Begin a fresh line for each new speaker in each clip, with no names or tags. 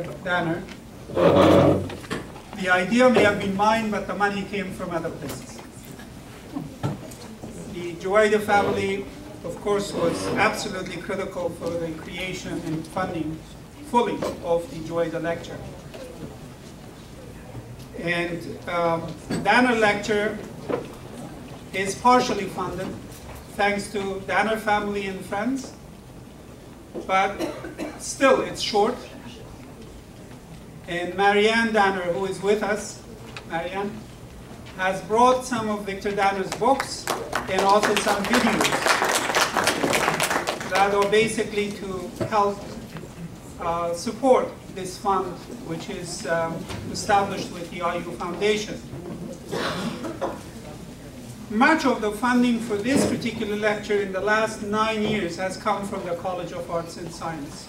Danner. The idea may have been mine, but the money came from other places. The Juwaida family, of course, was absolutely critical for the creation and funding fully of the Juwaida lecture. And Danner lecture is partially funded thanks to Danner family and friends, but still it's short. And Marianne Danner, who is with us, Marianne, has brought some of Victor Danner's books and also some videos that are basically to help support this fund, which is established with the IU Foundation. Much of the funding for this particular lecture in the last 9 years has come from the College of Arts and Science.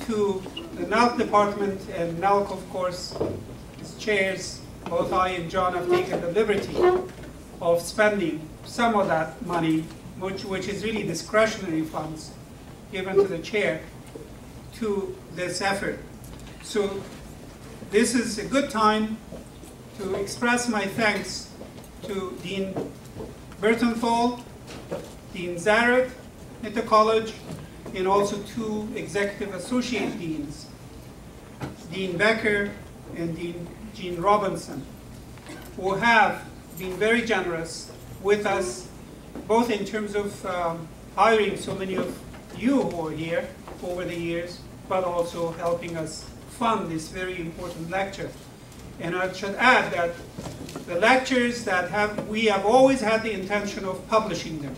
To the NELC department, and NELC, of course, its chairs, both I and John have taken the liberty of spending some of that money, which is really discretionary funds given to the chair, to this effort. So this is a good time to express my thanks to Dean Bertenthal, Dean Zaret at the college, and also two executive associate deans, Dean Becker and Dean Jean Robinson, who have been very generous with us, both in terms of hiring so many of you who are here over the years, but also helping us fund this very important lecture. And I should add that the lectures that we have always had the intention of publishing them.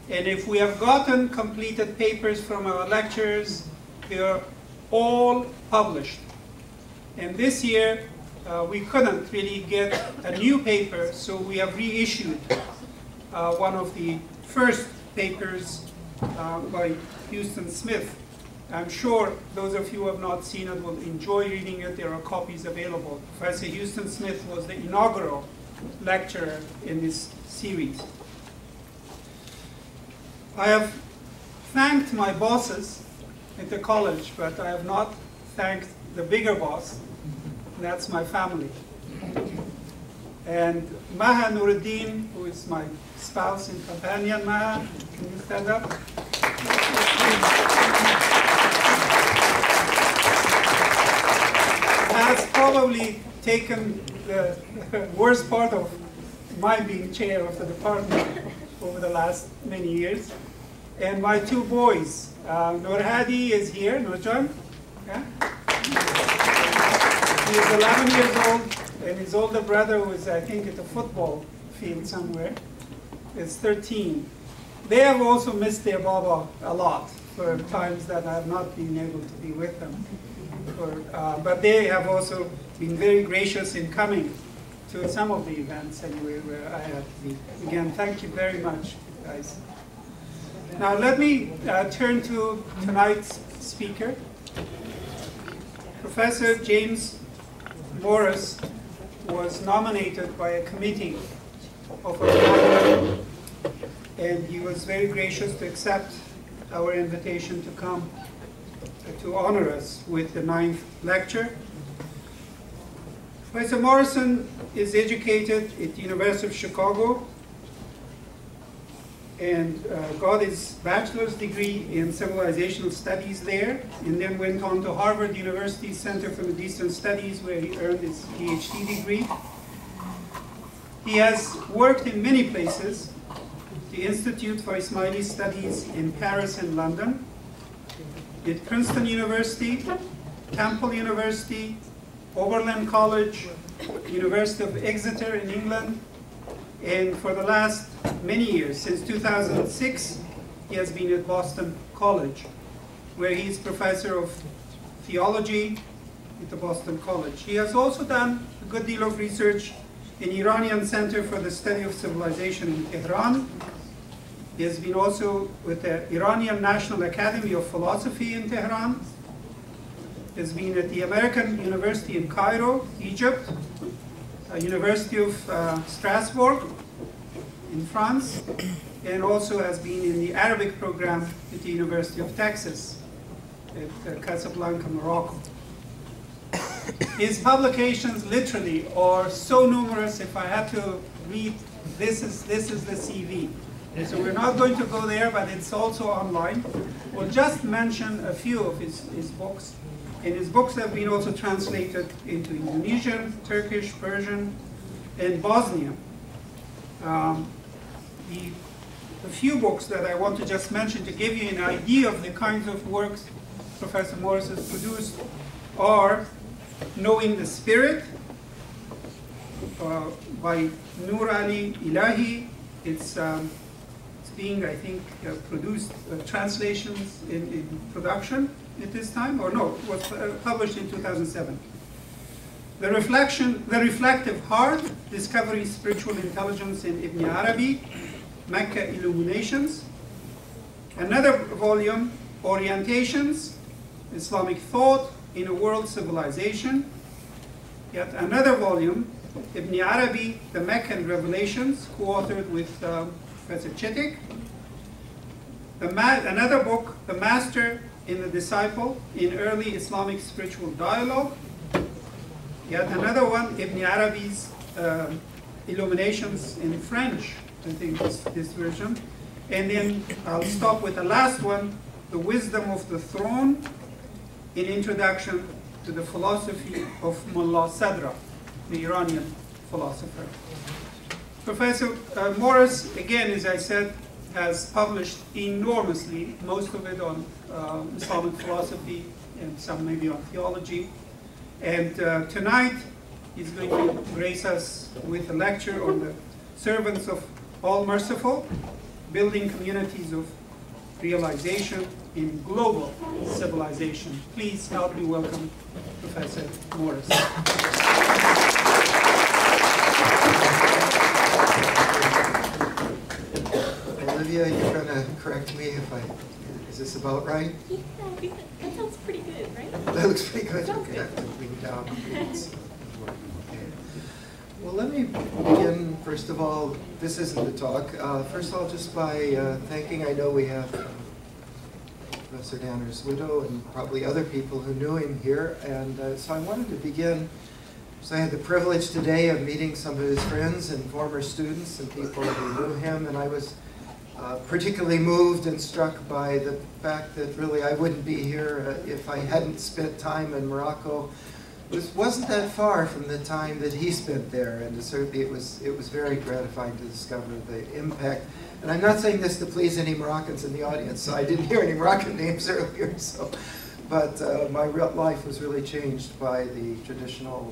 And if we have gotten completed papers from our lectures, they are all published. And this year, we couldn't really get a new paper, so we have reissued one of the first papers by Houston Smith. I'm sure those of you who have not seen it will enjoy reading it. There are copies available. Professor Houston Smith was the inaugural lecturer in this series. I have thanked my bosses at the college, but I have not thanked the bigger boss. That's my family. And Maha Nuruddin, who is my spouse and companion. Maha, can you stand up? Has probably taken the worst part of my being chair of the department over the last many years. And my two boys, Nur Hadi is here, Nurjan. Yeah? He is 11 years old, and his older brother, who is, I think, at the football field somewhere, is 13. They have also missed their Baba a lot for times that I have not been able to be with them. But they have also been very gracious in coming to some of the events anyway where I have to be. Again, thank you very much, guys. Now let me turn to tonight's speaker. Professor James Morris was nominated by a committee of our faculty, and he was very gracious to accept our invitation to come to honor us with the 9th lecture. Professor Morrison is educated at the University of Chicago and got his bachelor's degree in civilizational studies there, and then went on to Harvard University Center for Middle Eastern Studies, where he earned his PhD degree. He has worked in many places: the Institute for Ismaili Studies in Paris and London, at Princeton University, Temple University, Oberlin College, University of Exeter in England, and for the last many years, since 2006, he has been at Boston College, where he is professor of theology at the Boston College. He has also done a good deal of research in Iranian Center for the Study of Civilization in Tehran. He has been also with the Iranian National Academy of Philosophy in Tehran. He has been at the American University in Cairo, Egypt, University of Strasbourg in France, and also has been in the Arabic program at the University of Texas. at Casablanca, Morocco. His publications literally are so numerous. If I had to read, this is the CV. And so we're not going to go there, but it's also online. We'll just mention a few of his books. And his books have been also translated into Indonesian, Turkish, Persian, and Bosnian. The few books that I want to just mention to give you an idea of the kinds of works Professor Morris has produced are Knowing the Spirit by Nur Ali Ilahi. It's being, I think, produced, translations in production at this time, or no, it was published in 2007. The Reflective Heart, Discovering Spiritual Intelligence in Ibn Arabi, Mecca Illuminations. Another volume, Orientations, Islamic Thought in a World Civilization. Yet another volume, Ibn Arabi, The Meccan Revelations, co-authored with Professor Chittick. Another book, The Master in the Disciple in Early Islamic Spiritual Dialogue. Yet another one, Ibn Arabi's Illuminations in French, I think this version. And then I'll stop with the last one, The Wisdom of the Throne, in Introduction to the Philosophy of Mullah Sadra, the Iranian philosopher. Professor Morris, again, as I said, has published enormously, most of it on Islamic philosophy and some maybe on theology. And tonight, he's going to grace us with a lecture on the servants of All Merciful, building communities of realization in global civilization. Please help me welcome Professor Morris.
Olivia, you're going to correct me if is this about right?
Yeah, I think that sounds pretty good, right?
That looks pretty good.
Sounds
Okay,
good.
I have to lean down. Okay. Well, let me begin, first of all, this isn't a talk. First of all, just by thanking, I know we have Professor Danner's widow and probably other people who knew him here. And so I wanted to begin. So I had the privilege today of meeting some of his friends and former students and people who knew him, and I was particularly moved and struck by the fact that really I wouldn't be here if I hadn't spent time in Morocco. It wasn't that far from the time that he spent there, and certainly it was very gratifying to discover the impact. And I'm not saying this to please any Moroccans in the audience, so I didn't hear any Moroccan names earlier. So, but my real life was really changed by the traditional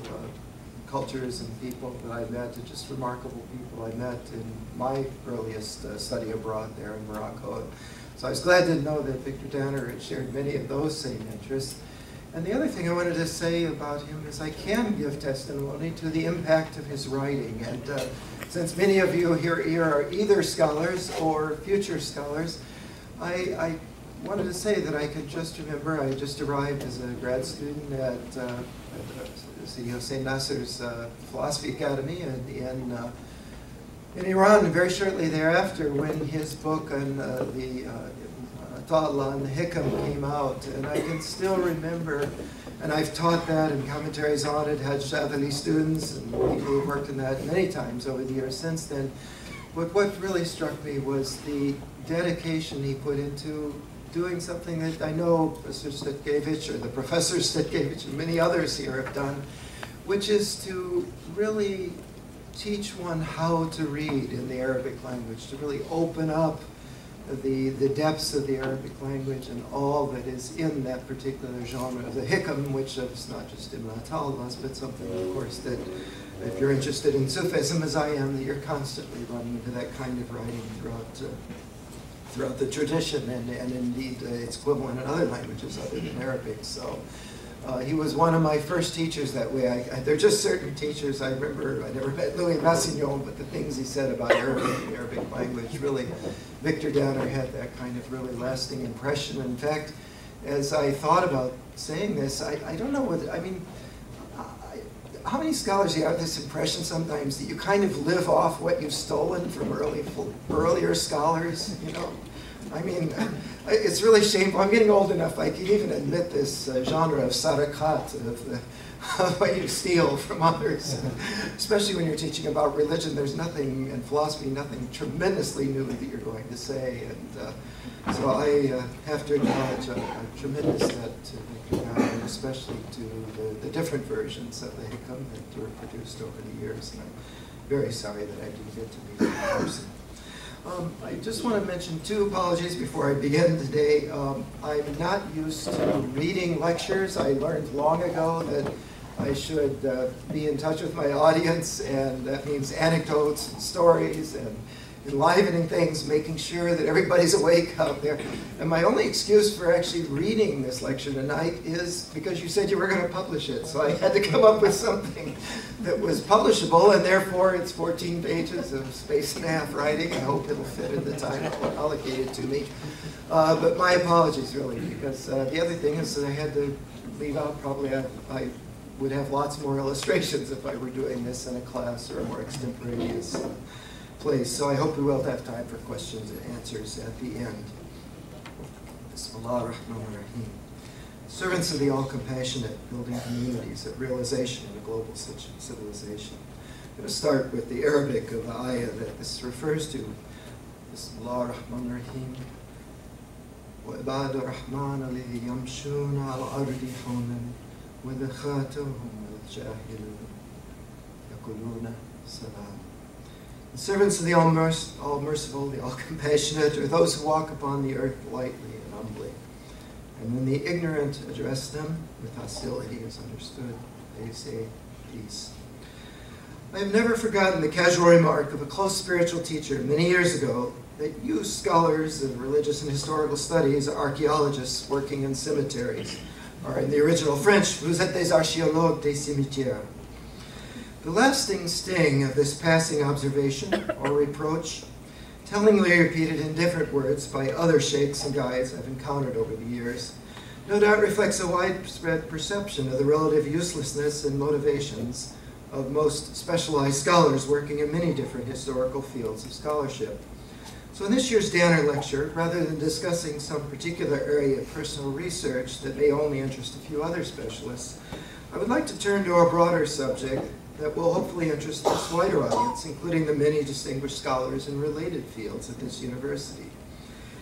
cultures and people that I met, and just remarkable people I met in my earliest study abroad there in Morocco. So I was glad to know that Victor Danner had shared many of those same interests. And the other thing I wanted to say about him is I can give testimony to the impact of his writing. And since many of you here are either scholars or future scholars, I wanted to say that I could just remember I just arrived as a grad student at Sidi Hossein Nasser's Philosophy Academy in Iran, and very shortly thereafter when his book on the Ta'ala and the Hikam came out. And I can still remember, and I've taught that and commentaries on it, had Shadhali students and people who've worked in that many times over the years since then. But what really struck me was the dedication he put into doing something that I know Professor Stetkevich or the Professor Stetkevich and many others here have done, which is to really teach one how to read in the Arabic language, to really open up the depths of the Arabic language and all that is in that particular genre of the Hikam, which is not just Ibn Ata'Allah's, but something, of course, that if you're interested in Sufism as I am, that you're constantly running into that kind of writing throughout the tradition, and indeed its equivalent in other languages other than Arabic. So he was one of my first teachers that way. There are just certain teachers. I remember, I never met Louis Massignon, but the things he said about Arabic and the Arabic language, really, Victor Danner had that kind of really lasting impression. In fact, as I thought about saying this, I don't know what, I mean, how many scholars you have this impression sometimes that you kind of live off what you've stolen from earlier scholars, you know? I mean, it's really shameful. I'm getting old enough, I can even admit this genre of sarakat, of what you steal from others. Especially when you're teaching about religion, there's nothing, and philosophy, nothing tremendously new that you're going to say. And so I have to acknowledge a tremendous debt to Dr. Brown, and especially to the different versions of the Hikam that were produced over the years. And I'm very sorry that I didn't get to meet you in person. I just want to mention two apologies before I begin today. I'm not used to reading lectures. I learned long ago that I should be in touch with my audience, and that means anecdotes and stories and enlivening things, making sure that everybody's awake out there. And my only excuse for actually reading this lecture tonight is because you said you were going to publish it. So I had to come up with something that was publishable, and therefore it's 14 pages of space and a half writing. I hope it'll fit in the time allocated to me. But my apologies, really, because the other thing is that I had to leave out probably I would have lots more illustrations if I were doing this in a class or a more extemporaneous place. So I hope we will have time for questions and answers at the end. Bismillah ar-Rahman ar-Rahim. Servants of the All-Compassionate, building communities of realization in a global civilization. I'm going to start with the Arabic of the ayah that this refers to. Bismillah ar-Rahman ar-Rahim. وَعِبَادَ الرَّحْمَنَ الَّذِينَ يَمْشُونَ عَلَى الْأَرْضِ هَوْنًا وَإِذَا الْجَاهِلُونَ يَقُولُونَ سَلَامًا. The servants of the All-Merciful, the All-Compassionate, are those who walk upon the earth lightly and humbly. And when the ignorant address them with hostility is understood, they say peace. I have never forgotten the casual remark of a close spiritual teacher many years ago that you scholars of religious and historical studies are archaeologists working in cemeteries, or in the original French, vous êtes des archéologues des cimetières. The lasting sting of this passing observation or reproach, tellingly repeated in different words by other sheikhs and guides I've encountered over the years, no doubt reflects a widespread perception of the relative uselessness and motivations of most specialized scholars working in many different historical fields of scholarship. So in this year's Danner lecture, rather than discussing some particular area of personal research that may only interest a few other specialists, I would like to turn to a broader subject that will hopefully interest this wider audience, including the many distinguished scholars in related fields at this university.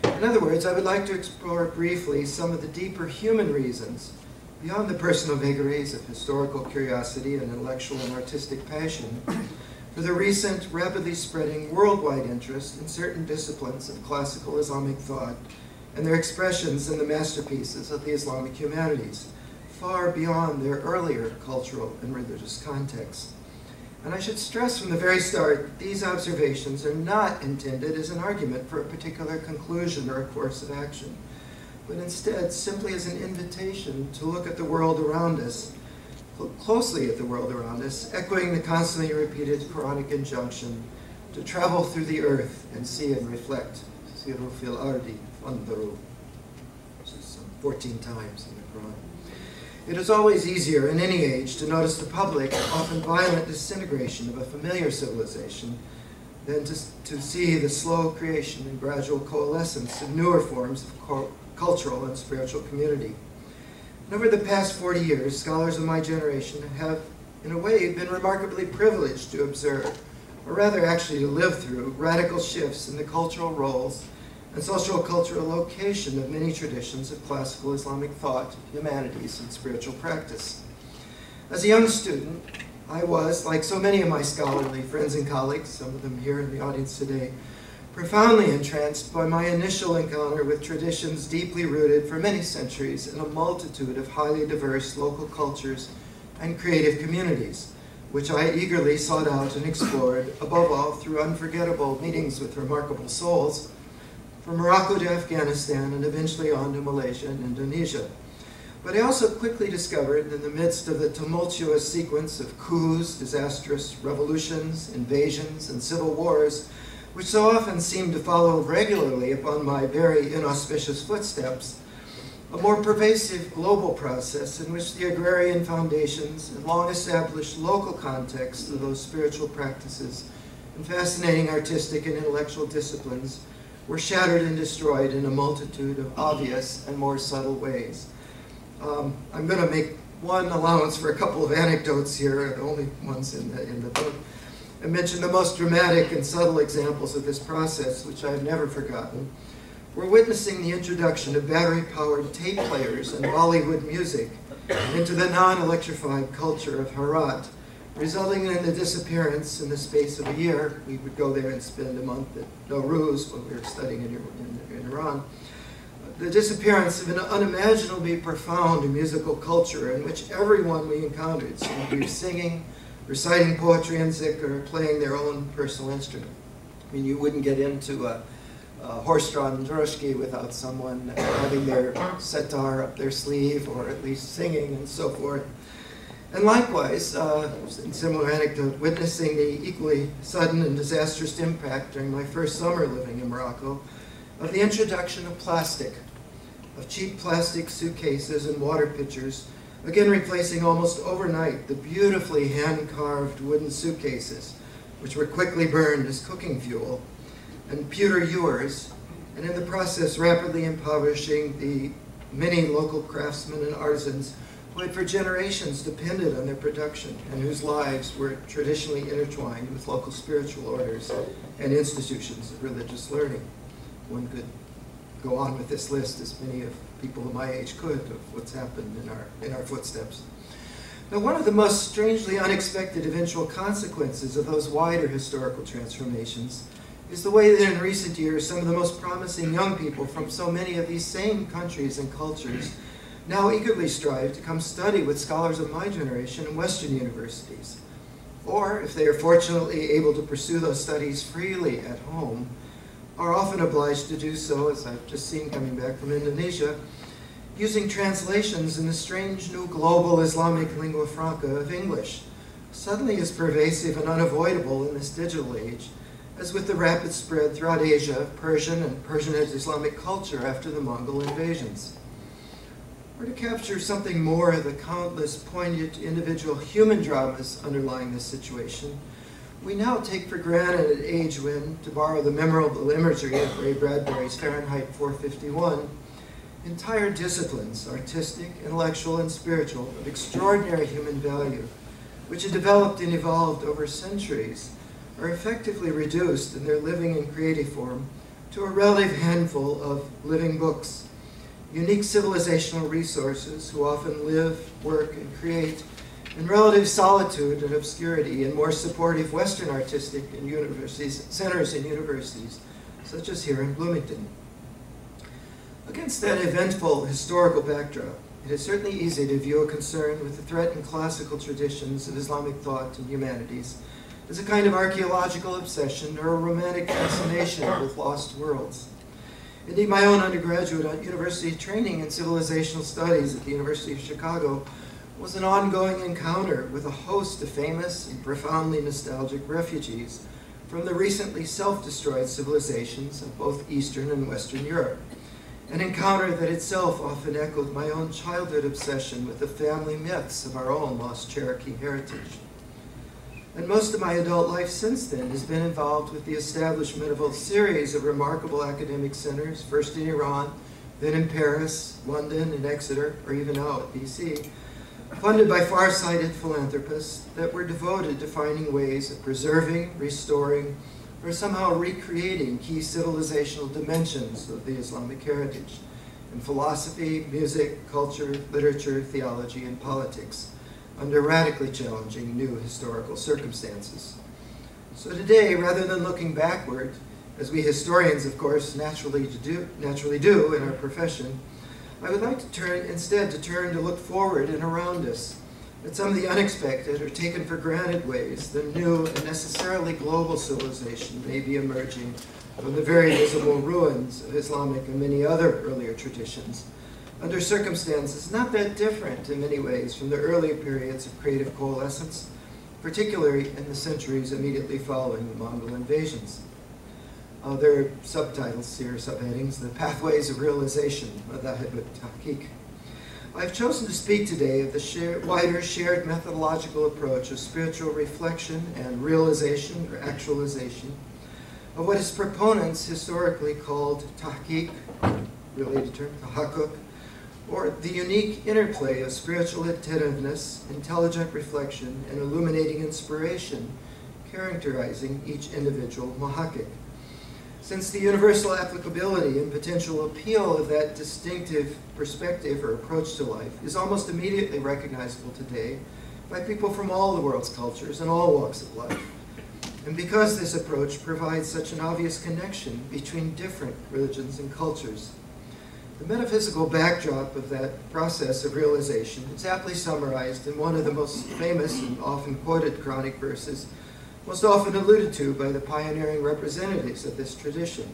In other words, I would like to explore briefly some of the deeper human reasons, beyond the personal vagaries of historical curiosity and intellectual and artistic passion, for the recent, rapidly spreading worldwide interest in certain disciplines of classical Islamic thought and their expressions in the masterpieces of the Islamic humanities, far beyond their earlier cultural and religious context. And I should stress from the very start, these observations are not intended as an argument for a particular conclusion or a course of action, but instead simply as an invitation to look at the world around us, look closely at the world around us, echoing the constantly repeated Quranic injunction to travel through the earth and see and reflect. Siru fil ardi fandaru, which is 14 times in the Quran. It is always easier in any age to notice the public, often violent disintegration of a familiar civilization than to see the slow creation and gradual coalescence of newer forms of cultural and spiritual community. And over the past 40 years, scholars of my generation have, in a way, been remarkably privileged to observe, or rather actually to live through, radical shifts in the cultural roles and socio-cultural location of many traditions of classical Islamic thought, humanities, and spiritual practice. As a young student, I was, like so many of my scholarly friends and colleagues, some of them here in the audience today, profoundly entranced by my initial encounter with traditions deeply rooted for many centuries in a multitude of highly diverse local cultures and creative communities, which I eagerly sought out and explored, above all through unforgettable meetings with remarkable souls, from Morocco to Afghanistan and eventually on to Malaysia and Indonesia. But I also quickly discovered, in the midst of the tumultuous sequence of coups, disastrous revolutions, invasions, and civil wars, which so often seemed to follow regularly upon my very inauspicious footsteps, a more pervasive global process in which the agrarian foundations and long-established local contexts of those spiritual practices and fascinating artistic and intellectual disciplines were shattered and destroyed in a multitude of obvious and more subtle ways. I'm going to make one allowance for a couple of anecdotes here, the only ones in the book, and mention the most dramatic and subtle examples of this process, which I have never forgotten. We're witnessing the introduction of battery-powered tape players and Bollywood music into the non-electrified culture of Herat, resulting in the disappearance in the space of a year. We would go there and spend a month at Nowruz when we were studying in Iran. The disappearance of an unimaginably profound musical culture in which everyone we encountered seemed to be singing, reciting poetry and zikr, playing their own personal instrument. I mean, you wouldn't get into a horse-drawn droshky without someone having their setar up their sleeve, or at least singing and so forth. And likewise, in similar anecdote, witnessing the equally sudden and disastrous impact during my first summer living in Morocco of the introduction of plastic, of cheap plastic suitcases and water pitchers, again replacing almost overnight the beautifully hand-carved wooden suitcases, which were quickly burned as cooking fuel, and pewter ewers, and in the process rapidly impoverishing the many local craftsmen and artisans who had for generations depended on their production and whose lives were traditionally intertwined with local spiritual orders and institutions of religious learning. One could go on with this list, as many of people of my age could, of what's happened in our footsteps. Now, one of the most strangely unexpected eventual consequences of those wider historical transformations is the way that in recent years some of the most promising young people from so many of these same countries and cultures now eagerly strive to come study with scholars of my generation in Western universities. Or, if they are fortunately able to pursue those studies freely at home, are often obliged to do so, as I've just seen coming back from Indonesia, using translations in the strange new global Islamic lingua franca of English, suddenly as pervasive and unavoidable in this digital age as with the rapid spread throughout Asia of Persian and Persianate Islamic culture after the Mongol invasions. Or to capture something more of the countless poignant individual human dramas underlying this situation, we now take for granted an age when, to borrow the memorable imagery of Ray Bradbury's Fahrenheit 451, entire disciplines, artistic, intellectual, and spiritual, of extraordinary human value, which had developed and evolved over centuries, are effectively reduced in their living and creative form to a relative handful of living books, unique civilizational resources who often live, work, and create in relative solitude and obscurity in more supportive Western artistic and centers and universities, such as here in Bloomington. Against that eventful historical backdrop, it is certainly easy to view a concern with the threatened classical traditions of Islamic thought and humanities as a kind of archaeological obsession or a romantic fascination with lost worlds. Indeed, my own undergraduate university training in civilizational studies at the University of Chicago was an ongoing encounter with a host of famous and profoundly nostalgic refugees from the recently self-destroyed civilizations of both Eastern and Western Europe, an encounter that itself often echoed my own childhood obsession with the family myths of our own lost Cherokee heritage. And most of my adult life since then has been involved with the establishment of a series of remarkable academic centers, first in Iran, then in Paris, London, and Exeter, or even now at BC, funded by far-sighted philanthropists that were devoted to finding ways of preserving, restoring, or somehow recreating key civilizational dimensions of the Islamic heritage in philosophy, music, culture, literature, theology, and politics, under radically challenging new historical circumstances. So today, rather than looking backward, as we historians, of course, naturally do in our profession, I would like to instead turn to look forward and around us at some of the unexpected or taken for granted ways that new and necessarily global civilization may be emerging from the very visible ruins of Islamic and many other earlier traditions, under circumstances not that different in many ways from the earlier periods of creative coalescence, particularly in the centuries immediately following the Mongol invasions. There are subtitles here, subheadings, The Pathways of Realization, Madahib al-Tahqiq. I've chosen to speak today of the wider shared methodological approach of spiritual reflection and realization or actualization, of what its proponents historically called tahqiq, related term, tahakkuk, or the unique interplay of spiritual attentiveness, intelligent reflection, and illuminating inspiration characterizing each individual muhakkik. Since the universal applicability and potential appeal of that distinctive perspective or approach to life is almost immediately recognizable today by people from all the world's cultures and all walks of life. And because this approach provides such an obvious connection between different religions and cultures, the metaphysical backdrop of that process of realization is aptly summarized in one of the most famous and often quoted Quranic verses, most often alluded to by the pioneering representatives of this tradition.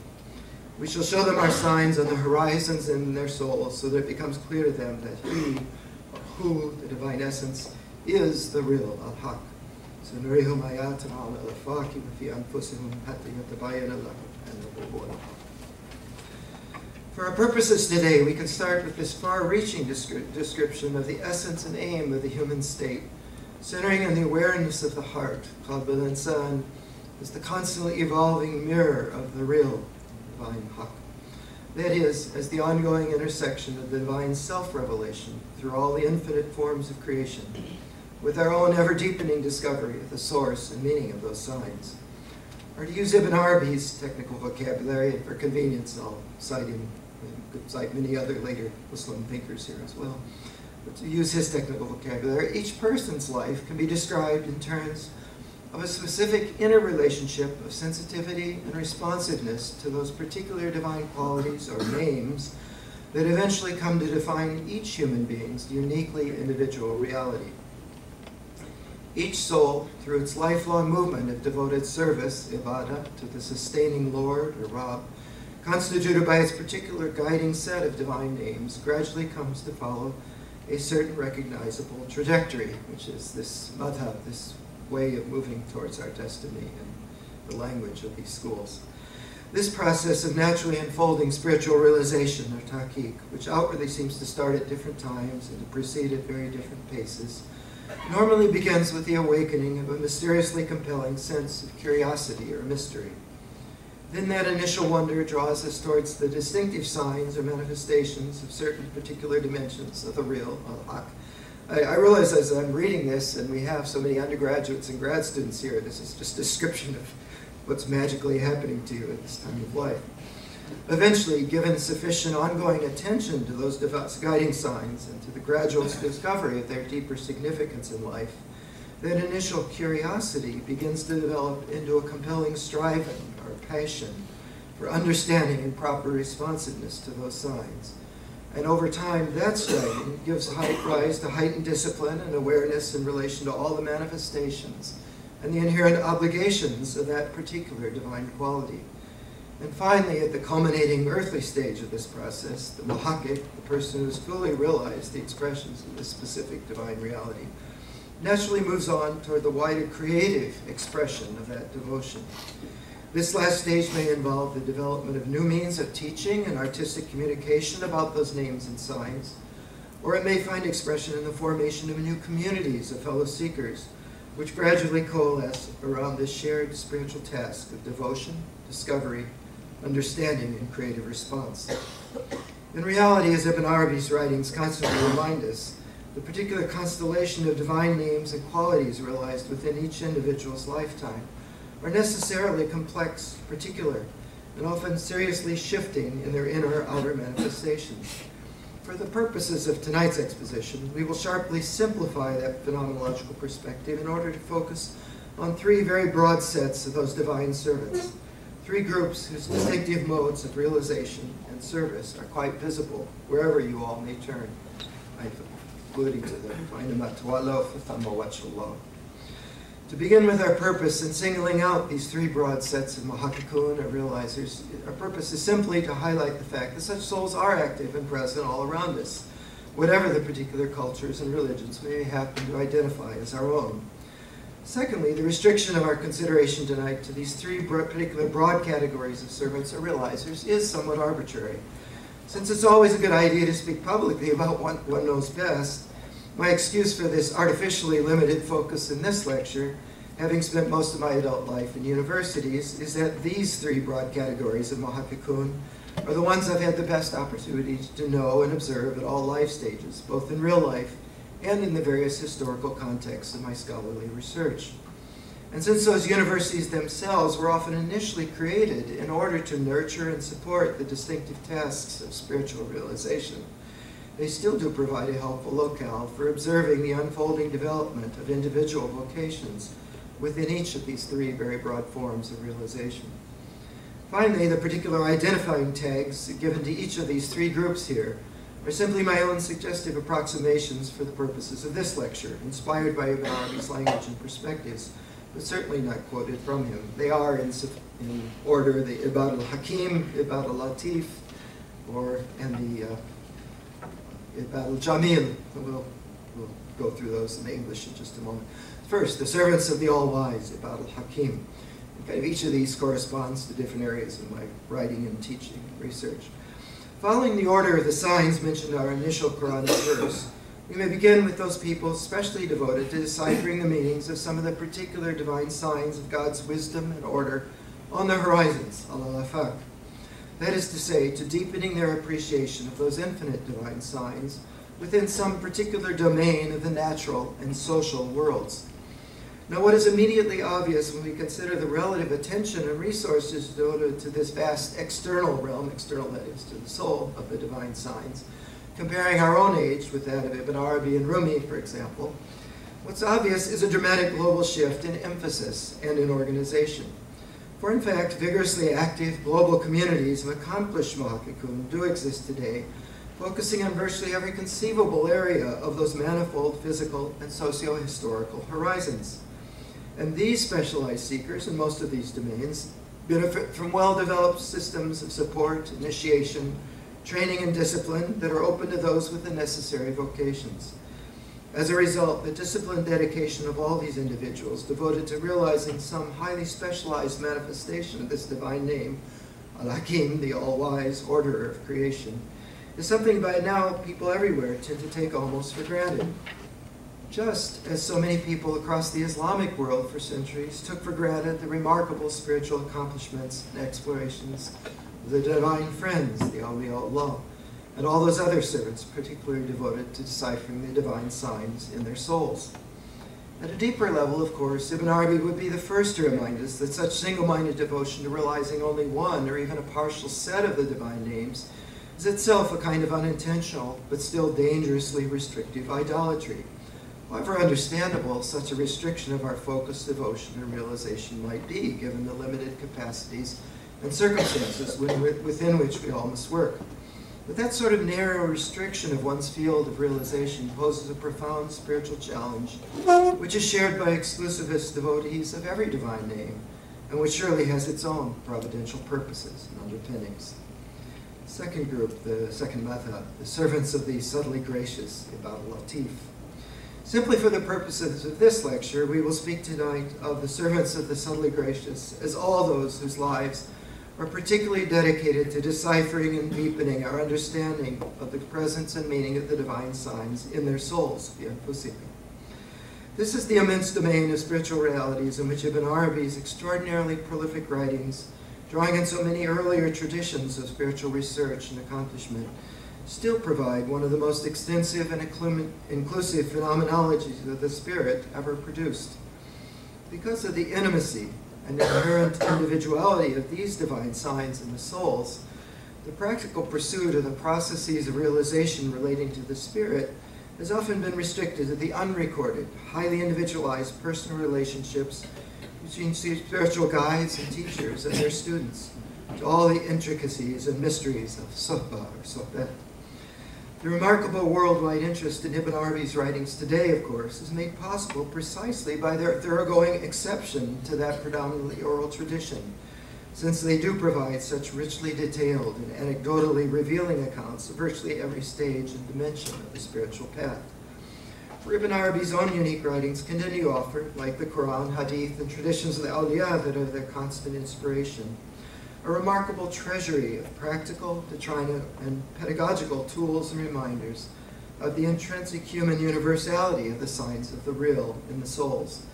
We shall show them our signs on the horizons and in their souls, so that it becomes clear to them that He, or Hu, the divine essence, is the real Al-Haq. سنريهم آياتنا على الآفاق وفي أنفسهم حتى يتبين لهم أنه هو الحق. For our purposes today, we can start with this far-reaching description of the essence and aim of the human state, centering on the awareness of the heart. Qalb al-insan is the constantly evolving mirror of the real divine Haq. That is, as the ongoing intersection of the divine self-revelation through all the infinite forms of creation, with our own ever-deepening discovery of the source and meaning of those signs. Or to use Ibn Arabi's technical vocabulary, and for convenience I'll cite him, I could cite many other later Muslim thinkers here as well, but to use his technical vocabulary, each person's life can be described in terms of a specific inner relationship of sensitivity and responsiveness to those particular divine qualities or names that eventually come to define each human being's uniquely individual reality. Each soul, through its lifelong movement of devoted service, ibadah, to the sustaining Lord, or Rab, constituted by its particular guiding set of divine names, gradually comes to follow a certain recognizable trajectory, which is this madhab, this way of moving towards our destiny in the language of these schools. This process of naturally unfolding spiritual realization, or tahqiq, which outwardly seems to start at different times and to proceed at very different paces, normally begins with the awakening of a mysteriously compelling sense of curiosity or mystery. Then that initial wonder draws us towards the distinctive signs or manifestations of certain particular dimensions of the real Al-Haq. I realize as I'm reading this, and we have so many undergraduates and grad students here, this is just a description of what's magically happening to you at this time of life. Eventually, given sufficient ongoing attention to those guiding signs and to the gradual discovery of their deeper significance in life, that initial curiosity begins to develop into a compelling striving or passion for understanding and proper responsiveness to those signs. And over time, that striving gives rise to heightened discipline and awareness in relation to all the manifestations and the inherent obligations of that particular divine quality. And finally, at the culminating earthly stage of this process, the muhakkik, the person who has fully realized the expressions of this specific divine reality, naturally moves on toward the wider creative expression of that devotion. This last stage may involve the development of new means of teaching and artistic communication about those names and signs, or it may find expression in the formation of new communities of fellow seekers, which gradually coalesce around this shared spiritual task of devotion, discovery, understanding, and creative response. In reality, as Ibn Arabi's writings constantly remind us, the particular constellation of divine names and qualities realized within each individual's lifetime are necessarily complex, particular, and often seriously shifting in their inner-outer manifestations. For the purposes of tonight's exposition, we will sharply simplify that phenomenological perspective in order to focus on three very broad sets of those divine servants, three groups whose distinctive modes of realization and service are quite visible wherever you all may turn. I'm alluding to them. To begin with our purpose in singling out these three broad sets of muhakkikun, or realizers, our purpose is simply to highlight the fact that such souls are active and present all around us, whatever the particular cultures and religions we may happen to identify as our own. Secondly, the restriction of our consideration tonight to these three particular broad categories of servants or realizers is somewhat arbitrary. Since it's always a good idea to speak publicly about what one knows best, my excuse for this artificially limited focus in this lecture having spent most of my adult life in universities, is that these three broad categories of Mahakakun are the ones I've had the best opportunity to know and observe at all life stages, both in real life and in the various historical contexts of my scholarly research. And since those universities themselves were often initially created in order to nurture and support the distinctive tasks of spiritual realization, they still do provide a helpful locale for observing the unfolding development of individual vocations within each of these three very broad forms of realization. Finally, the particular identifying tags given to each of these three groups here are simply my own suggestive approximations for the purposes of this lecture, inspired by Ibn Arabi's language and perspectives, but certainly not quoted from him. They are in order the Ibad al-Hakim, Ibad al-Latif, and the Ibad al-Jamil. We'll go through those in the English in just a moment. First, the servants of the All-Wise, Ibad al-Hakim. Each of these corresponds to different areas of my writing and teaching and research. Following the order of the signs mentioned in our initial Quranic verse, we may begin with those people specially devoted to deciphering the meanings of some of the particular divine signs of God's wisdom and order on the horizons, al-afaq. That is to say, to deepening their appreciation of those infinite divine signs within some particular domain of the natural and social worlds. Now, what is immediately obvious when we consider the relative attention and resources devoted to this vast external realm, external that is to the soul of the divine signs, comparing our own age with that of Ibn Arabi and Rumi, for example, what's obvious is a dramatic global shift in emphasis and in organization. For in fact, vigorously active global communities of accomplished Mahakakun do exist today, focusing on virtually every conceivable area of those manifold physical and socio-historical horizons. And these specialized seekers in most of these domains benefit from well-developed systems of support, initiation, training, and discipline that are open to those with the necessary vocations. As a result, the disciplined dedication of all these individuals devoted to realizing some highly specialized manifestation of this divine name, Al-Hakim, the all-wise orderer of creation, is something by now people everywhere tend to take almost for granted. Just as so many people across the Islamic world for centuries took for granted the remarkable spiritual accomplishments and explorations of the divine friends, the Awliya Allah, and all those other servants particularly devoted to deciphering the divine signs in their souls. At a deeper level, of course, Ibn Arabi would be the first to remind us that such single-minded devotion to realizing only one or even a partial set of the divine names is itself a kind of unintentional but still dangerously restrictive idolatry. However understandable such a restriction of our focused devotion and realization might be, given the limited capacities and circumstances within which we all must work. But that sort of narrow restriction of one's field of realization poses a profound spiritual challenge, which is shared by exclusivist devotees of every divine name, and which surely has its own providential purposes and underpinnings. Second group, the second method, the servants of the subtly gracious, Ibad al-Latif. Simply for the purposes of this lecture, we will speak tonight of the servants of the subtly gracious as all those whose lives are particularly dedicated to deciphering and deepening our understanding of the presence and meaning of the divine signs in their souls, the anfusihim. This is the immense domain of spiritual realities in which Ibn Arabi's extraordinarily prolific writings, drawing on so many earlier traditions of spiritual research and accomplishment, still provide one of the most extensive and inclusive phenomenologies of the spirit ever produced. Because of the intimacy and inherent individuality of these divine signs in the souls, the practical pursuit of the processes of realization relating to the spirit has often been restricted to the unrecorded, highly individualized personal relationships between spiritual guides and teachers and their students, to all the intricacies and mysteries of sohbah or sohbet. The remarkable worldwide interest in Ibn Arabi's writings today, of course, is made possible precisely by their thoroughgoing exception to that predominantly oral tradition, since they do provide such richly detailed and anecdotally revealing accounts of virtually every stage and dimension of the spiritual path. For Ibn Arabi's own unique writings continue to offer, like the Quran, Hadith, and traditions of the awliya that are their constant inspiration, a remarkable treasury of practical, doctrinal, and pedagogical tools and reminders of the intrinsic human universality of the signs of the real in the souls.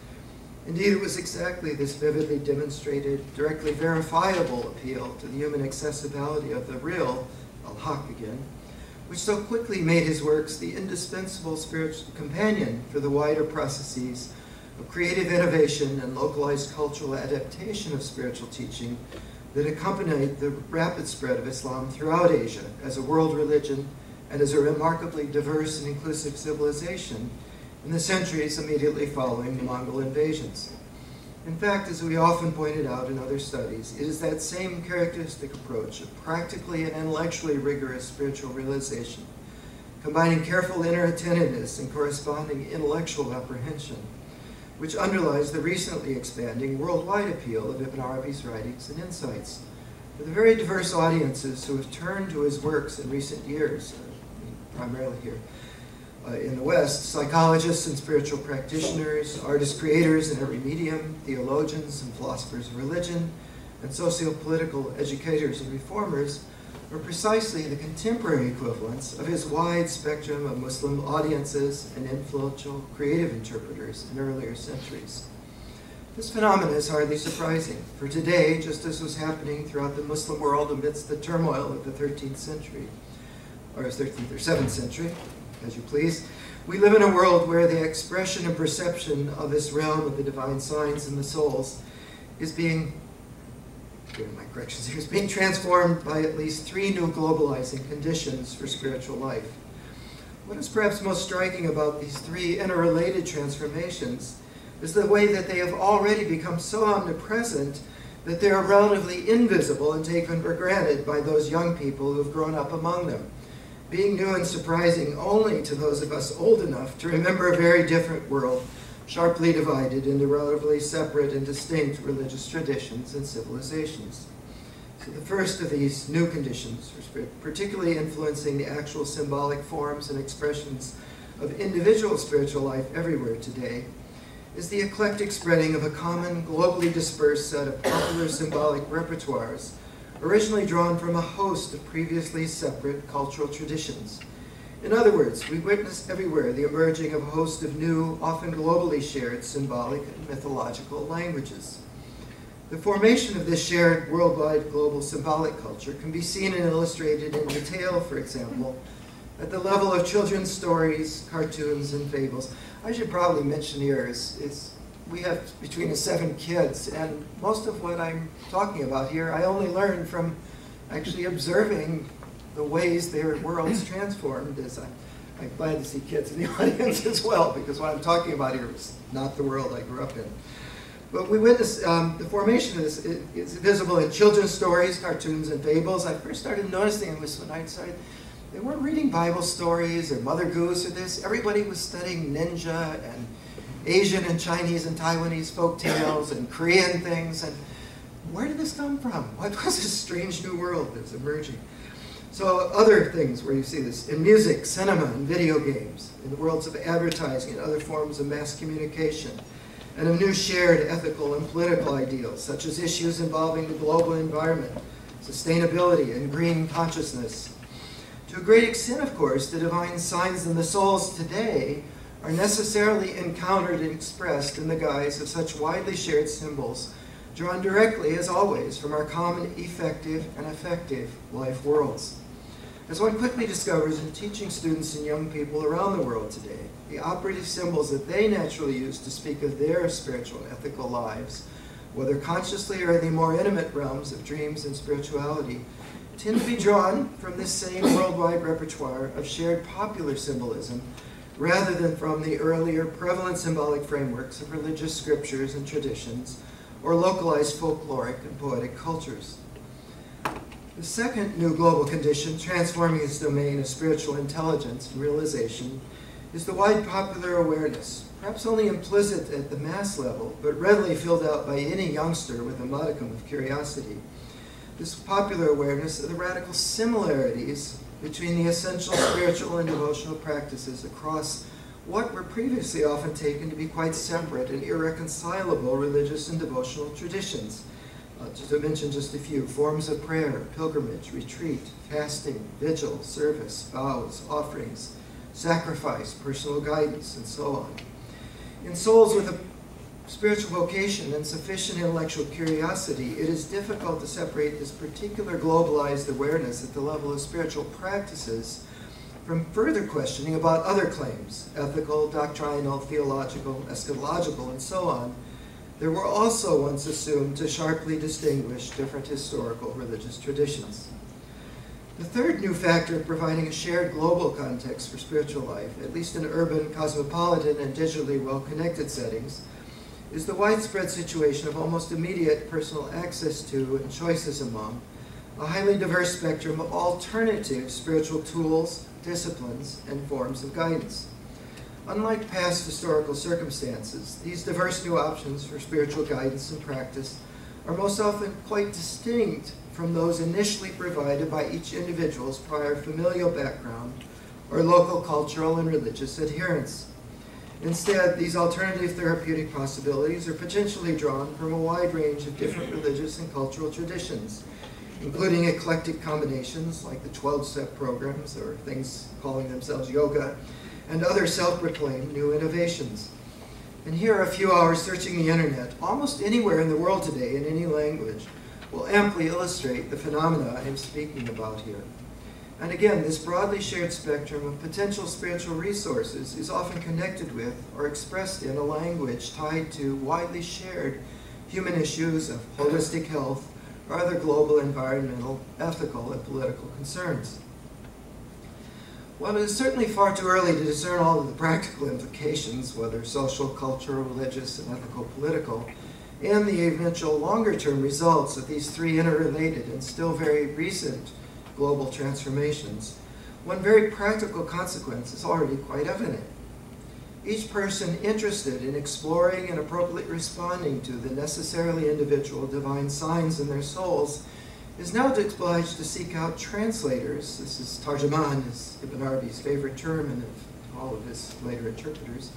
Indeed, it was exactly this vividly demonstrated, directly verifiable appeal to the human accessibility of the real, al-Haq again, which so quickly made his works the indispensable spiritual companion for the wider processes of creative innovation and localized cultural adaptation of spiritual teaching that accompanied the rapid spread of Islam throughout Asia as a world religion and as a remarkably diverse and inclusive civilization in the centuries immediately following the Mongol invasions. In fact, as we often pointed out in other studies, it is that same characteristic approach of practically and intellectually rigorous spiritual realization, combining careful inner attentiveness and corresponding intellectual apprehension, which underlies the recently expanding worldwide appeal of Ibn Arabi's writings and insights. For the very diverse audiences who have turned to his works in recent years, primarily here in the West, psychologists and spiritual practitioners, artist creators in every medium, theologians and philosophers of religion, and socio-political educators and reformers, are precisely the contemporary equivalents of his wide spectrum of Muslim audiences and influential creative interpreters in earlier centuries. This phenomenon is hardly surprising, for today, just as was happening throughout the Muslim world amidst the turmoil of the 13th century, or 13th or 7th century, as you please, we live in a world where the expression and perception of this realm of the divine signs and the souls is being, given my corrections here, is being transformed by at least 3 new globalizing conditions for spiritual life. What is perhaps most striking about these 3 interrelated transformations is the way that they have already become so omnipresent that they are relatively invisible and taken for granted by those young people who have grown up among them, being new and surprising only to those of us old enough to remember a very different world, sharply divided into relatively separate and distinct religious traditions and civilizations. So the first of these new conditions, particularly influencing the actual symbolic forms and expressions of individual spiritual life everywhere today, is the eclectic spreading of a common, globally dispersed set of popular symbolic repertoires, originally drawn from a host of previously separate cultural traditions. In other words, we witness everywhere the emerging of a host of new, often globally shared symbolic and mythological languages. The formation of this shared worldwide global symbolic culture can be seen and illustrated in detail, for example, at the level of children's stories, cartoons, and fables. I should probably mention here is we have between us 7 kids, and most of what I'm talking about here I only learned from actually observing the ways their worlds transformed. As I'm glad to see kids in the audience as well, because what I'm talking about here is not the world I grew up in. But we witness the formation of this is visible in children's stories, cartoons, and fables. I first started noticing it was when I started. They weren't reading Bible stories or Mother Goose or this. Everybody was studying ninja and Asian and Chinese and Taiwanese folk tales and Korean things. And where did this come from? What was this strange new world that was emerging? So other things where you see this in music, cinema, and video games, in the worlds of advertising and other forms of mass communication, and of new shared ethical and political ideals, such as issues involving the global environment, sustainability, and green consciousness. To a great extent, of course, the divine signs in the souls today are necessarily encountered and expressed in the guise of such widely shared symbols, drawn directly, as always, from our common effective and effective life worlds. As one quickly discovers in teaching students and young people around the world today, the operative symbols that they naturally use to speak of their spiritual and ethical lives, whether consciously or in the more intimate realms of dreams and spirituality, tend to be drawn from this same worldwide repertoire of shared popular symbolism, rather than from the earlier prevalent symbolic frameworks of religious scriptures and traditions, or localized folkloric and poetic cultures. The second new global condition transforming this domain of spiritual intelligence and realization is the wide popular awareness, perhaps only implicit at the mass level, but readily filled out by any youngster with a modicum of curiosity. This popular awareness of the radical similarities between the essential spiritual and devotional practices across what were previously often taken to be quite separate and irreconcilable religious and devotional traditions. Just to mention just a few: forms of prayer, pilgrimage, retreat, fasting, vigil, service, vows, offerings, sacrifice, personal guidance, and so on. In souls with a spiritual vocation and sufficient intellectual curiosity, it is difficult to separate this particular globalized awareness at the level of spiritual practices from further questioning about other claims, ethical, doctrinal, theological, eschatological, and so on, that were also once assumed to sharply distinguish different historical religious traditions. The third new factor providing a shared global context for spiritual life, at least in urban, cosmopolitan, and digitally well-connected settings, is the widespread situation of almost immediate personal access to and choices among a highly diverse spectrum of alternative spiritual tools, disciplines, and forms of guidance. Unlike past historical circumstances, these diverse new options for spiritual guidance and practice are most often quite distinct from those initially provided by each individual's prior familial background or local cultural and religious adherence. Instead, these alternative therapeutic possibilities are potentially drawn from a wide range of different religious and cultural traditions, including eclectic combinations like the 12-step programs or things calling themselves yoga, and other self-proclaimed new innovations. And here, a few hours searching the internet, almost anywhere in the world today in any language, will amply illustrate the phenomena I'm speaking about here. And again, this broadly shared spectrum of potential spiritual resources is often connected with or expressed in a language tied to widely shared human issues of holistic health or other global environmental, ethical, and political concerns. While it is certainly far too early to discern all of the practical implications, whether social, cultural, religious, and ethical, political, and the eventual longer-term results of these three interrelated and still very recent global transformations, one very practical consequence is already quite evident. Each person interested in exploring and appropriately responding to the necessarily individual divine signs in their souls is now obliged to seek out translators. This is tarjuman, is Ibn Arabi's favorite term, and of all of his later interpreters.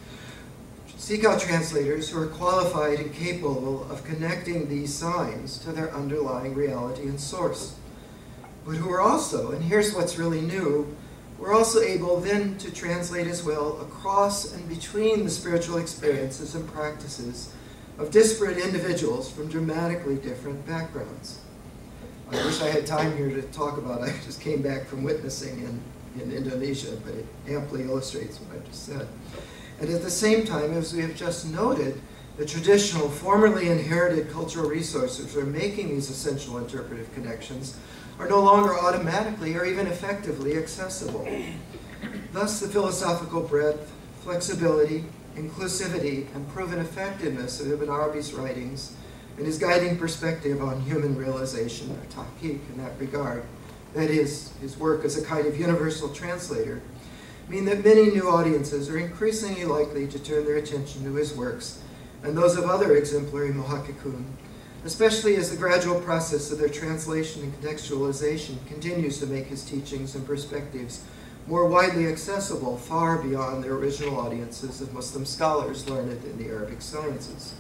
Seek out translators who are qualified and capable of connecting these signs to their underlying reality and source, but who are also, and here's what's really new, we're also able then to translate as well across and between the spiritual experiences and practices of disparate individuals from dramatically different backgrounds. I wish I had time here to talk about it. I just came back from witnessing in Indonesia, but it amply illustrates what I just said. And at the same time, as we have just noted, the traditional, formerly inherited cultural resources for making these essential interpretive connections are no longer automatically or even effectively accessible. Thus, the philosophical breadth, flexibility, inclusivity, and proven effectiveness of Ibn Arabi's writings and his guiding perspective on human realization, or tahqiq in that regard, that is, his work as a kind of universal translator, mean that many new audiences are increasingly likely to turn their attention to his works and those of other exemplary muhakkikun, especially as the gradual process of their translation and contextualization continues to make his teachings and perspectives more widely accessible far beyond their original audiences of Muslim scholars learned in the Arabic sciences.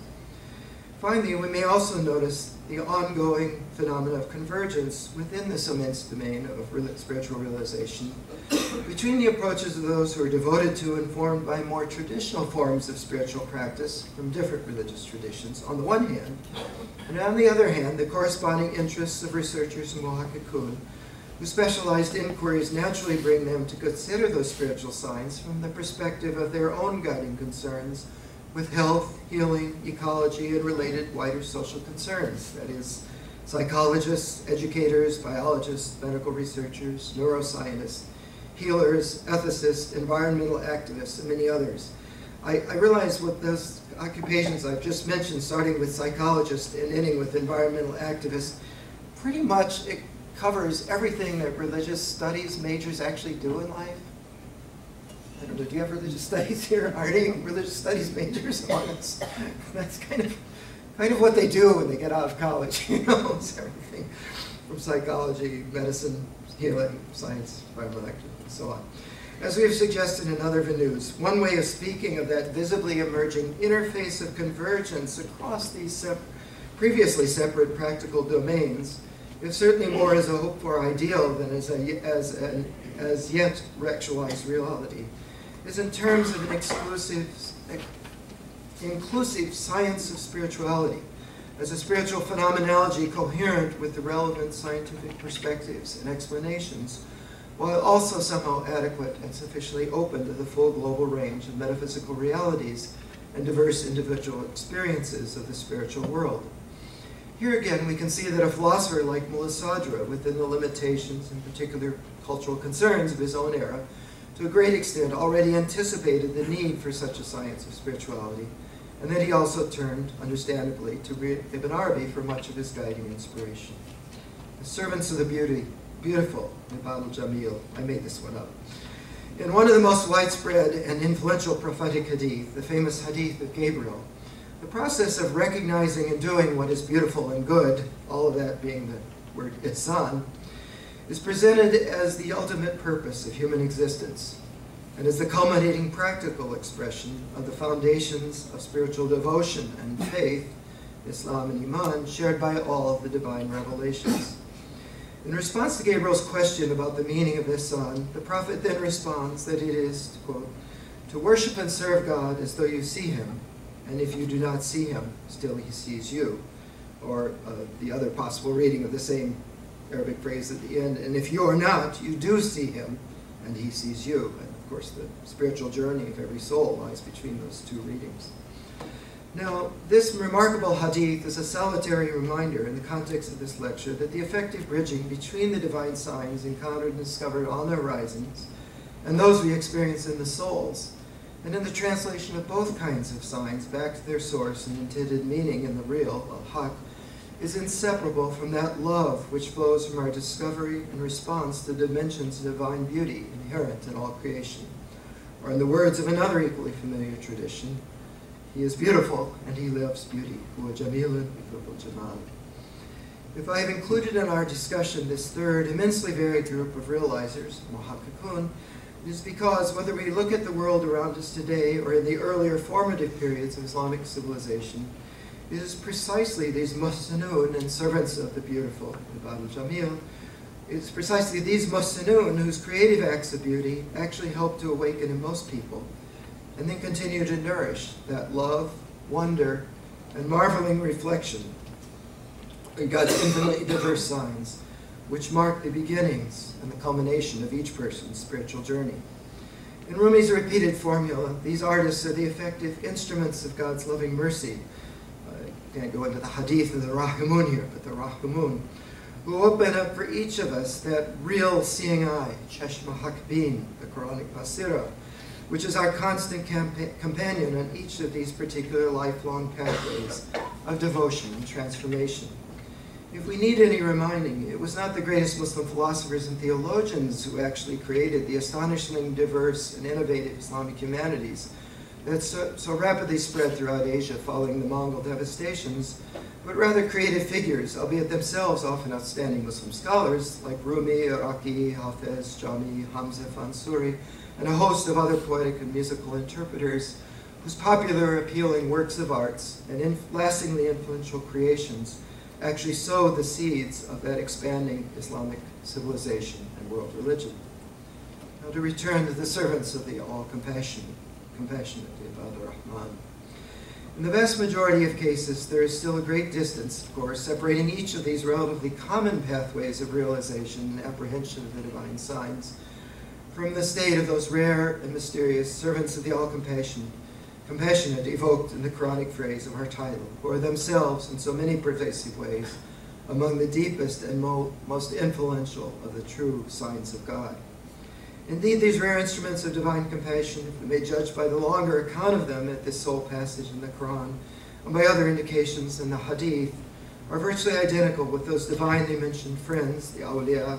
Finally, we may also notice the ongoing phenomena of convergence within this immense domain of spiritual realization between the approaches of those who are devoted to and formed by more traditional forms of spiritual practice from different religious traditions on the one hand, and on the other hand, the corresponding interests of researchers and muhakkikun, whose specialized inquiries naturally bring them to consider those spiritual signs from the perspective of their own guiding concerns with health, healing, ecology, and related wider social concerns. That is, psychologists, educators, biologists, medical researchers, neuroscientists, healers, ethicists, environmental activists, and many others. I realize with those occupations I've just mentioned, starting with psychologists and ending with environmental activists, pretty much it covers everything that religious studies majors actually do in life. I don't know, do you have religious studies here? Are any religious studies majors among us? That's kind of what they do when they get out of college, you know, it's everything from psychology, medicine, healing, science, environmental activism, and so on. As we have suggested in other venues, one way of speaking of that visibly emerging interface of convergence across these previously separate practical domains, if certainly more as a hoped-for ideal than as yet actualized reality, is in terms of an exclusive inclusive science of spirituality as a spiritual phenomenology coherent with the relevant scientific perspectives and explanations, while also somehow adequate and sufficiently open to the full global range of metaphysical realities and diverse individual experiences of the spiritual world. Here again, we can see that a philosopher like Mulassadra, within the limitations and particular cultural concerns of his own era, to a great extent already anticipated the need for such a science of spirituality, and that he also turned, understandably, to Ibn Arabi for much of his guiding inspiration. The servants of the beautiful, Ibad al-Jamil, I made this one up. In one of the most widespread and influential prophetic hadith, the famous hadith of Gabriel, the process of recognizing and doing what is beautiful and good, all of that being the word ihsan, is presented as the ultimate purpose of human existence and as the culminating practical expression of the foundations of spiritual devotion and faith, Islam and Iman, shared by all of the divine revelations. In response to Gabriel's question about the meaning of ihsan, the prophet then responds that it is, quote, to worship and serve God as though you see him, and if you do not see him, still he sees you. Or the other possible reading of the same Arabic phrase at the end, and if you are not, you do see him, and he sees you. And of course, the spiritual journey of every soul lies between those two readings. Now, this remarkable hadith is a salutary reminder in the context of this lecture that the effective bridging between the divine signs encountered and discovered on the horizons and those we experience in the souls, and in the translation of both kinds of signs back to their source and intended meaning in the real, al-haq, is inseparable from that love which flows from our discovery and response to dimensions of divine beauty inherent in all creation. Or in the words of another equally familiar tradition, he is beautiful and he loves beauty. Huwa jamilun yuhibbul jamal. If I have included in our discussion this third immensely varied group of realizers, muhakkikun, it is because whether we look at the world around us today or in the earlier formative periods of Islamic civilization, it is precisely these muhsinun and servants of the beautiful, Ibad al-Jamil, it's precisely these muhsinun whose creative acts of beauty actually help to awaken in most people and then continue to nourish that love, wonder, and marveling reflection in God's infinitely diverse signs, which mark the beginnings and the culmination of each person's spiritual journey. In Rumi's repeated formula, these artists are the effective instruments of God's loving mercy. I can't go into the hadith of the Rahimun here, but the Rahimun, who open up for each of us that real seeing eye, Cheshma Hakbin, the Quranic Basira, which is our constant companion on each of these particular lifelong pathways of devotion and transformation. If we need any reminding, it was not the greatest Muslim philosophers and theologians who actually created the astonishingly diverse and innovative Islamic humanities that so rapidly spread throughout Asia following the Mongol devastations, but rather creative figures, albeit themselves often outstanding Muslim scholars, like Rumi, Iraqi, Hafez, Jami, Hamza, Fansuri, and a host of other poetic and musical interpreters whose popular appealing works of arts and lastingly influential creations actually sowed the seeds of that expanding Islamic civilization and world religion. Now to return to the servants of the all-compassionate, Ibad ar-Rahman. In the vast majority of cases, there is still a great distance, of course, separating each of these relatively common pathways of realization and apprehension of the divine signs from the state of those rare and mysterious servants of the all-compassionate, evoked in the Quranic phrase of our title, who are themselves, in so many pervasive ways, among the deepest and most influential of the true signs of God. Indeed, these rare instruments of divine compassion, if we may judge by the longer account of them at this sole passage in the Quran, and by other indications in the Hadith, are virtually identical with those divinely mentioned friends, the awliya,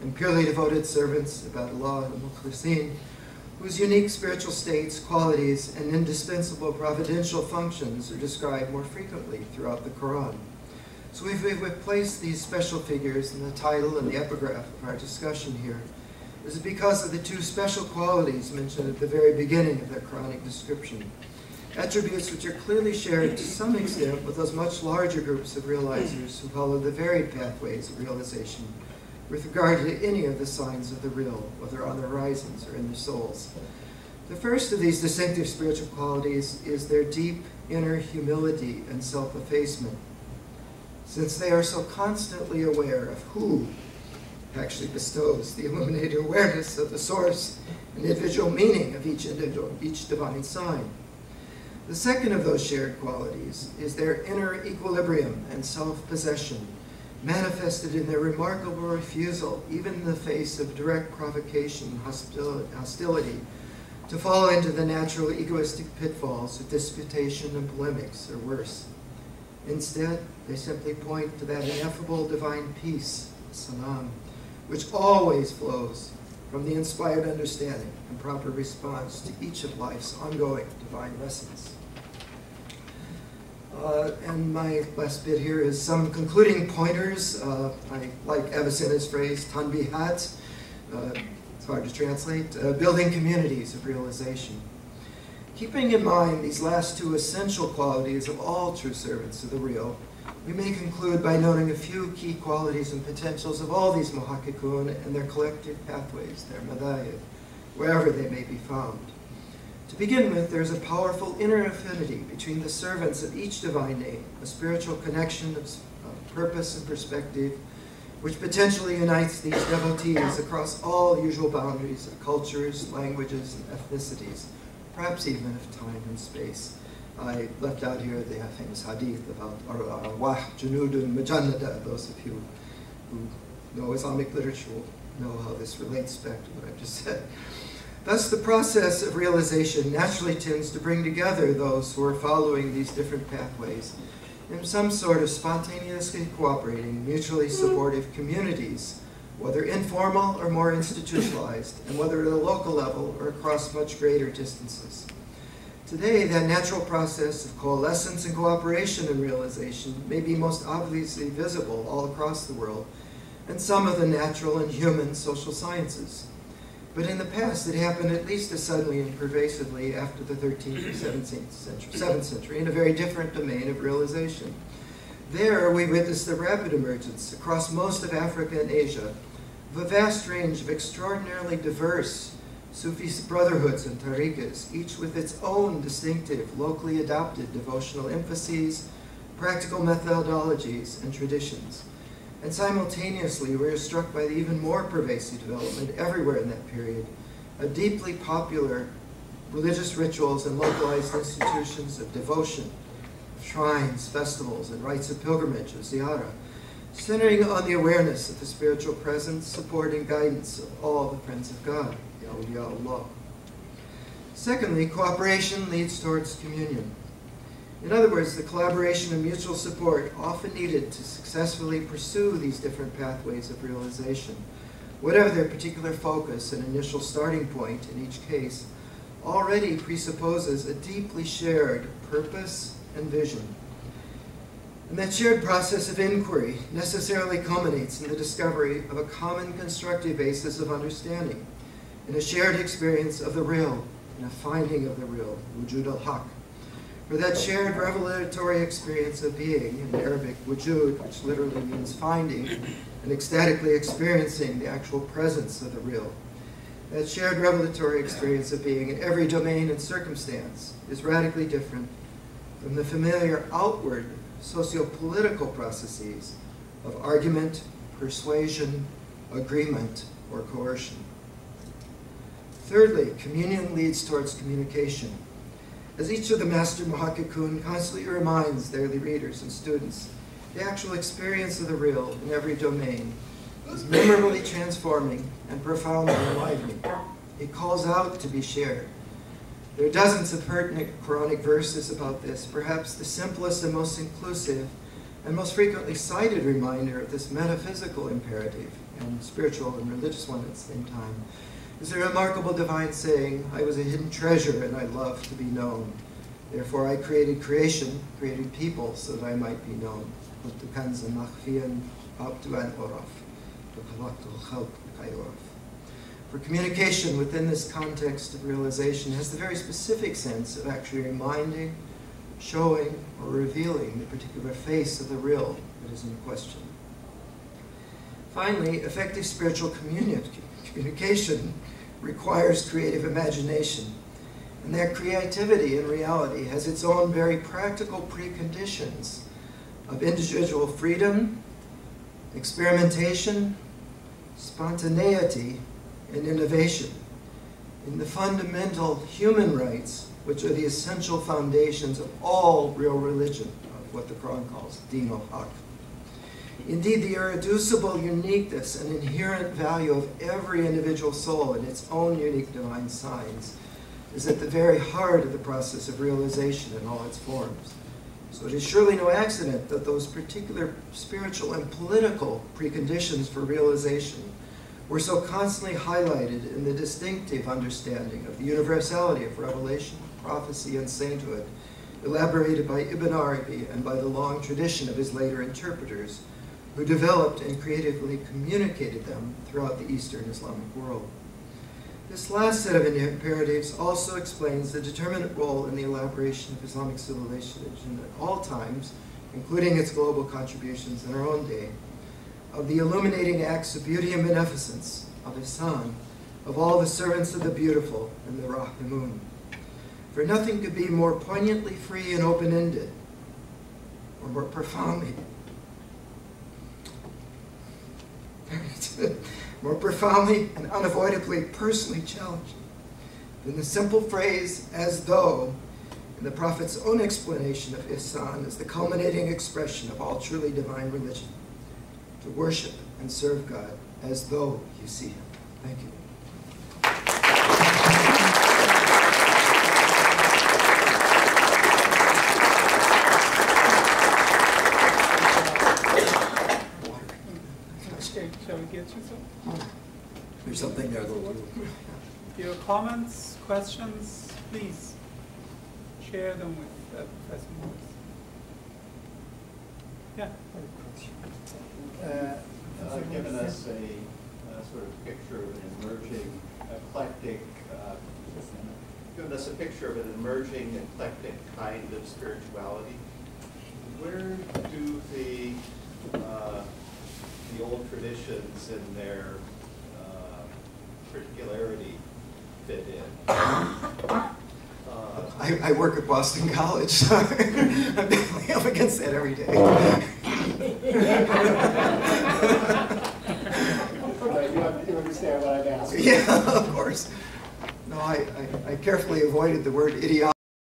and purely devoted servants, Ibadullah and Mukhlisin, whose unique spiritual states, qualities, and indispensable providential functions are described more frequently throughout the Quran. So if we've placed these special figures in the title and the epigraph of our discussion here, this is because of the two special qualities mentioned at the very beginning of the Quranic description, attributes which are clearly shared to some extent with those much larger groups of realizers who follow the varied pathways of realization with regard to any of the signs of the real, whether on the horizons or in their souls. The first of these distinctive spiritual qualities is their deep inner humility and self-effacement, since they are so constantly aware of who actually bestows the illuminating awareness of the source and individual meaning of each divine sign. The second of those shared qualities is their inner equilibrium and self-possession, manifested in their remarkable refusal, even in the face of direct provocation and hostility, to fall into the natural egoistic pitfalls of disputation and polemics, or worse. Instead, they simply point to that ineffable divine peace, salam, which always flows from the inspired understanding and proper response to each of life's ongoing divine lessons. And my last bit here is some concluding pointers. I like Avicenna's phrase, tanbihat. It's hard to translate. Building communities of realization. Keeping in mind these last two essential qualities of all true servants of the real, we may conclude by noting a few key qualities and potentials of all these Muhakkikun and their collective pathways, their madayib, wherever they may be found. To begin with, there's a powerful inner affinity between the servants of each divine name, a spiritual connection of purpose and perspective, which potentially unites these devotees across all usual boundaries of cultures, languages, and ethnicities, perhaps even of time and space. I left out here the famous hadith about Arwah Junudun Majannada. Those of you who know Islamic literature will know how this relates back to what I've just said. Thus, the process of realization naturally tends to bring together those who are following these different pathways in some sort of spontaneously cooperating, mutually supportive communities, whether informal or more institutionalized, and whether at a local level or across much greater distances. Today, that natural process of coalescence and cooperation and realization may be most obviously visible all across the world in some of the natural and human social sciences. But in the past, it happened at least as suddenly and pervasively after the 13th or 7th century in a very different domain of realization. There, we witnessed the rapid emergence across most of Africa and Asia of a vast range of extraordinarily diverse Sufi brotherhoods and tariqas, each with its own distinctive, locally adopted devotional emphases, practical methodologies, and traditions. And simultaneously, we are struck by the even more pervasive development everywhere in that period of deeply popular religious rituals and localized institutions of devotion, of shrines, festivals, and rites of pilgrimage, of ziyarah, centering on the awareness of the spiritual presence, support, and guidance of all the friends of God, the awliya Allah. Secondly, cooperation leads towards communion. In other words, the collaboration and mutual support often needed to successfully pursue these different pathways of realization, whatever their particular focus and initial starting point in each case, already presupposes a deeply shared purpose and vision. And that shared process of inquiry necessarily culminates in the discovery of a common constructive basis of understanding, in a shared experience of the real, in a finding of the real, wujud al-haq. For that shared revelatory experience of being, in Arabic, wujud, which literally means finding, and ecstatically experiencing the actual presence of the real. That shared revelatory experience of being in every domain and circumstance is radically different from the familiar outward socio-political processes of argument, persuasion, agreement, or coercion. Thirdly, communion leads towards communication. As each of the Master Muhakkikun constantly reminds their readers and students, the actual experience of the real in every domain is memorably transforming and profoundly enlivening. It calls out to be shared. There are dozens of pertinent Quranic verses about this. Perhaps the simplest and most inclusive and most frequently cited reminder of this metaphysical imperative and spiritual and religious one at the same time is a remarkable divine saying, I was a hidden treasure and I love to be known. Therefore I created creation, created people so that I might be known. For communication within this context of realization has the very specific sense of actually reminding, showing, or revealing the particular face of the real that is in question. Finally, effective spiritual communication requires creative imagination. And that creativity in reality has its own very practical preconditions of individual freedom, experimentation, spontaneity, and innovation in the fundamental human rights, which are the essential foundations of all real religion, of what the Quran calls Din al-Haq. Indeed, the irreducible uniqueness and inherent value of every individual soul in its own unique divine signs is at the very heart of the process of realization in all its forms. So it is surely no accident that those particular spiritual and political preconditions for realization were so constantly highlighted in the distinctive understanding of the universality of revelation, prophecy, and sainthood, elaborated by Ibn Arabi and by the long tradition of his later interpreters, who developed and creatively communicated them throughout the Eastern Islamic world. This last set of imperatives also explains the determinant role in the elaboration of Islamic civilization at all times, including its global contributions in our own day, of the illuminating acts of beauty and beneficence, of Ihsan, of all the servants of the beautiful and the Rahimun. For nothing could be more poignantly free and open-ended, or more profoundly and unavoidably personally challenging than the simple phrase, as though, in the Prophet's own explanation of Ihsan as the culminating expression of all truly divine religion, to worship and serve God as though you see Him. Thank you.
Shall we get you some?
There's something there.
Your comments, questions, please share them with Professor Morris. Yeah.
Given us a sort of picture of an emerging eclectic, given us a picture of an emerging eclectic kind of spirituality, where do the old traditions and their particularity fit in?
I work at Boston College, so I'm definitely up against that every day.
You understand what I'm asking?
Yeah, of course. No, I carefully avoided the word ideology.